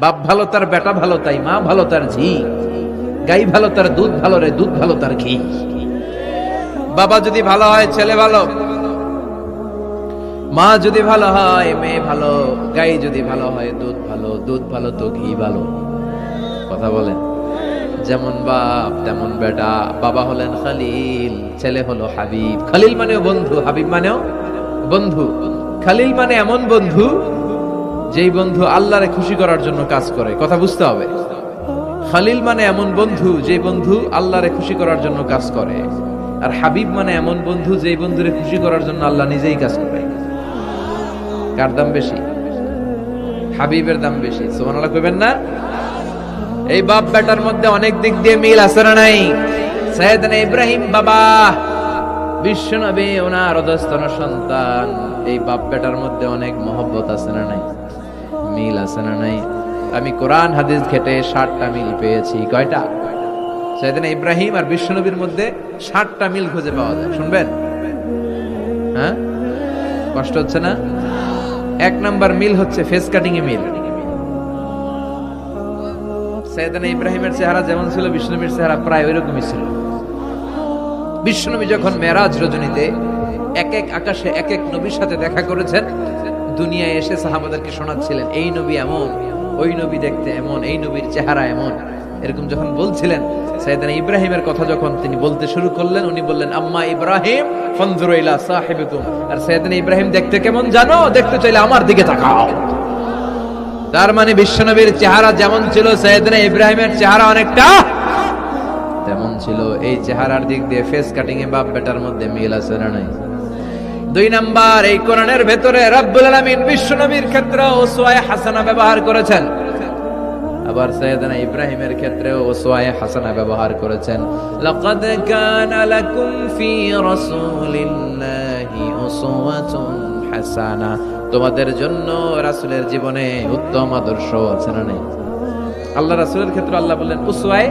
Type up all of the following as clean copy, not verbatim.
বাপ ভালো তার বেটা ভালো তাই মা ভালো তার ঝি, গাই ভালো তার দুধ ভালো রে দুধ ভালো তার ঘি। বাবা যদি ভালো হয় ছেলে ভালো, মা যদি ভালো হয় মেয়ে ভালো, গাই যদি ভালো হয় দুধ ভালো, দুধ ভালো তো ঘি ভালো। কথা বলেন, যেমন বাপ তেমন বেটা। বাবা হলেন খালিল, ছেলে হলো হাবিব। খালিল মানেও বন্ধু, হাবিব মানেও বন্ধু। খালিল মানে এমন বন্ধু যেই বন্ধু আল্লাহরে খুশি করার জন্য কাজ করে। কথা বুঝতে হবে। খালিল মানে এমন বন্ধু যেই বন্ধু আল্লাহরে খুশি করার জন্য কাজ করে। আর হাবিব মানে এমন বন্ধু যেই বন্ধুরে খুশি করার জন্য আল্লাহ নিজেই কাজ করে। কার দাম বেশি? হাবিবের দাম বেশি। সুবহানাল্লাহ কইবেন না? এই বাপ বেটার মধ্যে অনেক দিক দিয়ে মিল আছে না নাই? সাইয়েদনা ইব্রাহিম বাবা, বিশ্বনবী ওনার অধস্তন সন্তান। এই বাপ বেটার মধ্যে অনেক মহব্বত আছে না নাই? মিল আছে না নাই? আমি কোরআন হাদিস ঘেটে 60টা মিল পেয়েছি। কয়টা? সাইয়েদনা ইব্রাহিম আর বিশ্বনবীর মধ্যে 60টা মিল খুঁজে পাওয়া যায়। শুনবেন? হ্যাঁ, কষ্ট হচ্ছে না? 1 নাম্বার মিল হচ্ছে ফেস কাটিং এ মিল। সাইয়েদনা ইব্রাহিমের চেহারা যেমন ছিল বিশ্বনবীর চেহারা প্রায় ওইরকমই ছিল। বিশ্বনবী যখন মেরাজ রজনীতে এক এক আকাশে এক এক নবীর সাথে দেখা করেছেন, দুনিয়ায় এসে সাহাবাদেরকে শোনাচ্ছিলেন এই নবী এমন, ওই নবী দেখতে এমন, এই নবীর চেহারা এমন। এরকম যখন বলছিলেন, সাইয়েদনা ইব্রাহিমের কথা যখন তিনি বলতে শুরু করলেন, উনি বললেন আম্মা ইব্রাহিম ফানজুরু ইলা সাহিবিকুম। আর সাইয়েদনা ইব্রাহিম দেখতে কেমন জানো? দেখতে চাইলে আমার দিকে তাকাও। তার মানে বিশ্বনবীর চেহারা যেমন ছিল সাইয়েদনা ইব্রাহিমের চেহারা অনেকটা তেমন ছিল। এই চেহারার দিক দিয়ে ফেস কাটিং এ বাপ বেটার মধ্যে মিল আছে না নাই? 2 নাম্বার, এই কোরআনের ভেতরে রব্বুল আলামিন বিশ্বনবীর ক্ষেত্রে উসওয়ায়ে হাসানা ব্যবহার করেছেন, আবার সাইয়েদনা ইব্রাহিমের ক্ষেত্রেও উসওয়ায়ে হাসানা ব্যবহার করেছেন। লাকাদ কানা লাকুম ফি রাসূলিল্লাহি উসওয়াতুন হাসানা। তোমাদের জন্য রাসূলের জীবনে উত্তম আদর্শ আছে না নাই? আল্লাহ রাসূলের ক্ষেত্রে আল্লাহ বললেন উসওয়ায়ে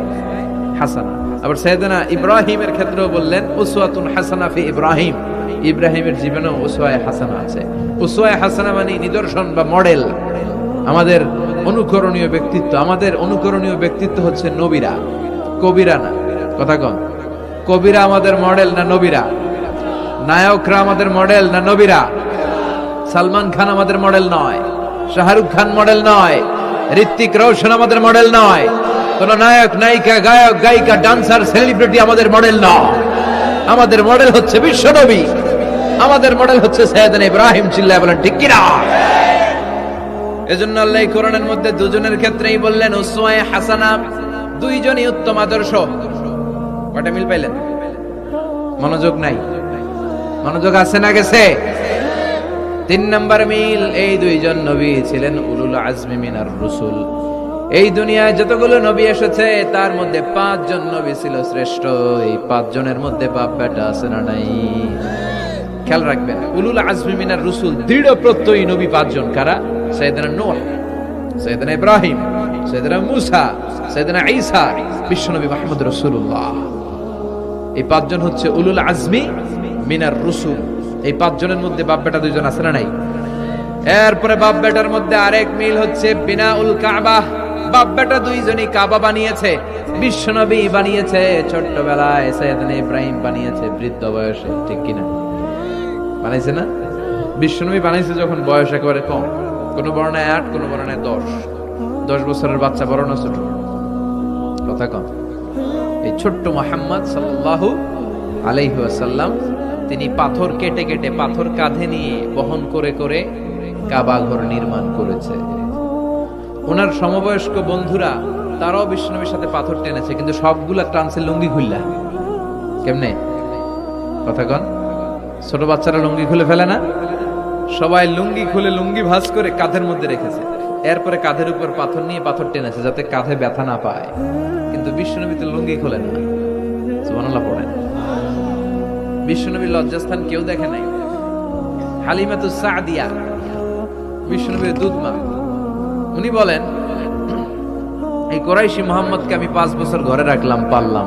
হাসানা, আবার সাইয়েদনা ইব্রাহিমের ক্ষেত্রেও বললেন উসওয়াতুন হাসানা ফি ইব্রাহিম। ইব্রাহিমের জীবনেও উসওয়ায়ে হাসানা আছে। উসওয়ায়ে হাসানা মানে নিদর্শন বা মডেল, আমাদের অনুকরণীয় ব্যক্তিত্ব। আমাদের অনুকরণীয় ব্যক্তিত্ব হচ্ছে নবীরা, কবিরা না। কথা কন, কবিরা আমাদের মডেল না নবীরা? নায়করা আমাদের মডেল না নবীরা? সালমান খান আমাদের মডেল নয়, শাহরুখ খান মডেল নয়, ঋত্বিক রোশন আমাদের মডেল নয়, কোন নায়ক নায়িকা গায়ক গায়িকা ডান্সার সেলিব্রিটি আমাদের মডেল নয়। আমাদের মডেল হচ্ছে বিশ্বনবী, আমাদের মডেল হচ্ছে সাইয়েদনা ইব্রাহিম। চিল্লায় বলেন ঠিক কিনা? এজন্য আল্লাহ এই কোরআনের মধ্যে দুজনের ক্ষেত্রেই বললেন উসওয়ায়ে হাসানা, দুইজনই উত্তম আদর্শ। কয়টা মিল পাইলেন? মনোযোগ নাই? মনোযোগ আছে না গেছে? 3 নাম্বার মিল, এই দুইজন নবী ছিলেন উলুল আজমি মিনার রাসূল। এই দুনিয়ায় যতগুলো নবী এসেছে তার মধ্যে 5 জন নবী ছিল শ্রেষ্ঠ। এই 5 জনের মধ্যে বাপ বেটা আছে না নাই? খেয়াল রাখবেন, উলুল আজমি মিনার রাসূল দৃঢ় প্রত্যয়ী নবী 5 জন। কারা? সাইয়েদনা নূহ, সাইয়েদনা ইব্রাহিম, সাইয়েদনা মূসা, সাইয়েদনা ঈসা, বিশ্বনবী মুহাম্মদ রাসূলুল্লাহ। এই 5 জন হচ্ছে উলুল আজমি মিনার রাসূল। এই 5 জনের মধ্যে বাপ বেটা 2 জন আছে না নাই? এরপরে বাপ বেটার মধ্যে আরেক মিল হচ্ছে বিনাউল কাবা। বাপ বেটা 2 জনই কাবা বানিয়েছে। বিশ্বনবী বানিয়েছে ছোট্টবেলায়, সাইয়েদনা ইব্রাহিম বানিয়েছে বৃদ্ধ বয়সে। ঠিক কিনা? বানাইছে না? বিশ্বনবী বানাইছে যখন বয়স একেবারে কম। কোন বর্ণায় 8, কোন বর্ণায় 10 বছরের বাচ্চা, বড় না ছোট? কথা কম। এই ছোট্ট মুহাম্মদ সাল্লাল্লাহু আলাইহি ওয়াসাল্লাম তিনি পাথর কেটে কেটে, পাথর কাঁধে নিয়ে বহন করে করে কাবা ঘর নির্মাণ করেছে। ওনার সমবয়স্ক বন্ধুরা তারাও বিশ্বনবীর সাথে পাথর টেনেছে, কিন্তু সবগুলা টানছে লুঙ্গি খুললা। কেমনে? কথা কন। ছোট বাচ্চারা লুঙ্গি খুলে ফেলে না? সবাই লুঙ্গি খুলে লুঙ্গি ভাঁজ করে কাঁধের মধ্যে রেখেছে। এরপরে কাঁধের উপর পাথর নিয়ে পাথর টেনেছে যাতে কাঁধে ব্যথা না পায়। কিন্তু বিশ্বনবী তো লুঙ্গি খোলেন না। সুবহানাল্লাহ পড়েন। বিশ্বনবীর লজ্জাস্থান কেউ দেখে নাই। হালিমাতুস সাদিয়া, বিশ্বনবীর দুধমা, উনি বলেন এই কুরাইশি মুহাম্মদকে আমি 5 বছর ঘরে রাখলাম, পাললাম।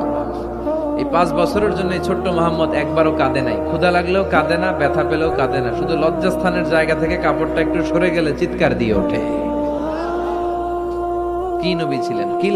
এই 5 বছরের জন্য এই ছোট্ট মুহাম্মদ একবারও কাঁদে নাই। ক্ষুধা লাগলেও কাঁদে না, ব্যথা পেলেও কাঁদে না। শুধু লজ্জাস্থানের জায়গা থেকে কাপড়টা একটু সরে গেলে চিৎকার দিয়ে ওঠে। কি নবী ছিলেন, কি